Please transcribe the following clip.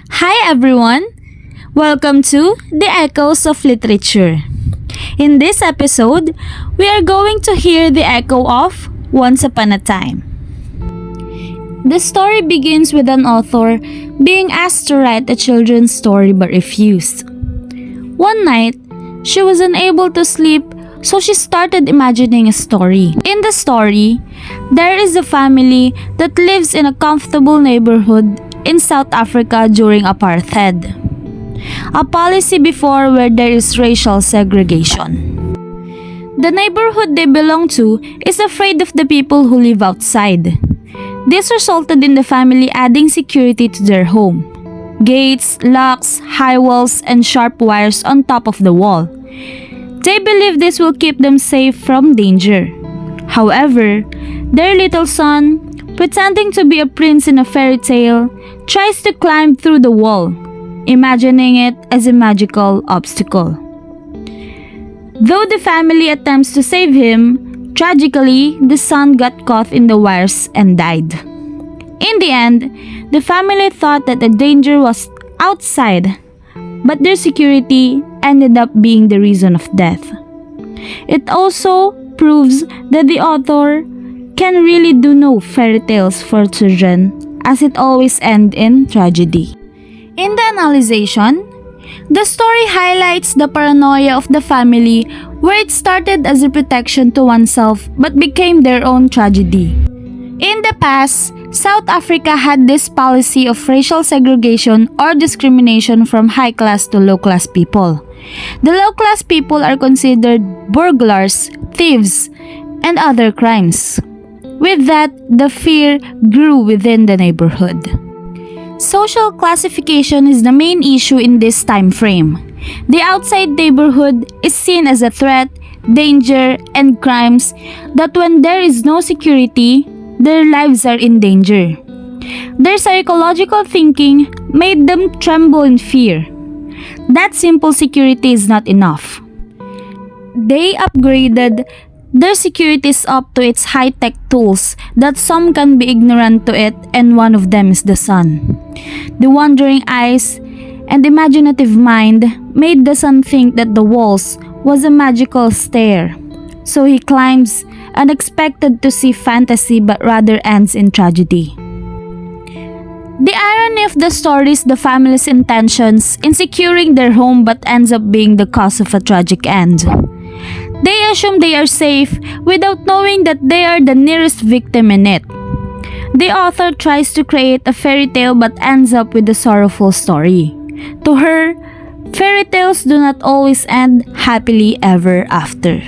Hi everyone! Welcome to The Echoes of Literature. In this episode, we are going to hear the echo of Once Upon a Time. The story begins with an author being asked to write a children's story but refused. One night, she was unable to sleep, so she started imagining a story. In the story, there is a family that lives in a comfortable neighborhood in South Africa during apartheid, a policy before where there is racial segregation. The neighborhood they belong to is afraid of the people who live outside. This resulted in the family adding security to their home. Gates, locks, high walls, and sharp wires on top of the wall. They believe this will keep them safe from danger. However, their little son, pretending to be a prince in a fairy tale, tries to climb through the wall, imagining it as a magical obstacle. Though the family attempts to save him, tragically, the son got caught in the wires and died. In the end, the family thought that the danger was outside, but their security ended up being the reason of death. It also proves that the author can really do no fairy tales for children, as it always ends in tragedy. In the analyzation, the story highlights the paranoia of the family, where it started as a protection to oneself but became their own tragedy. In the past, South Africa had this policy of racial segregation or discrimination from high-class to low-class people. The low-class people are considered burglars, thieves, and other crimes. With that, the fear grew within the neighborhood. Social classification is the main issue in this time frame. The outside neighborhood is seen as a threat, danger, and crimes that when there is no security, their lives are in danger. Their psychological thinking made them tremble in fear. That simple security is not enough. They upgraded their securities up to its high-tech tools that some can be ignorant to it, and one of them is the sun. The wandering eyes and imaginative mind made the son think that the walls was a magical stair. So he climbs and expected to see fantasy but rather ends in tragedy. The irony of the story is the family's intentions in securing their home but ends up being the cause of a tragic end. They assume they are safe without knowing that they are the nearest victim in it. The author tries to create a fairy tale but ends up with a sorrowful story. To her, fairy tales do not always end happily ever after.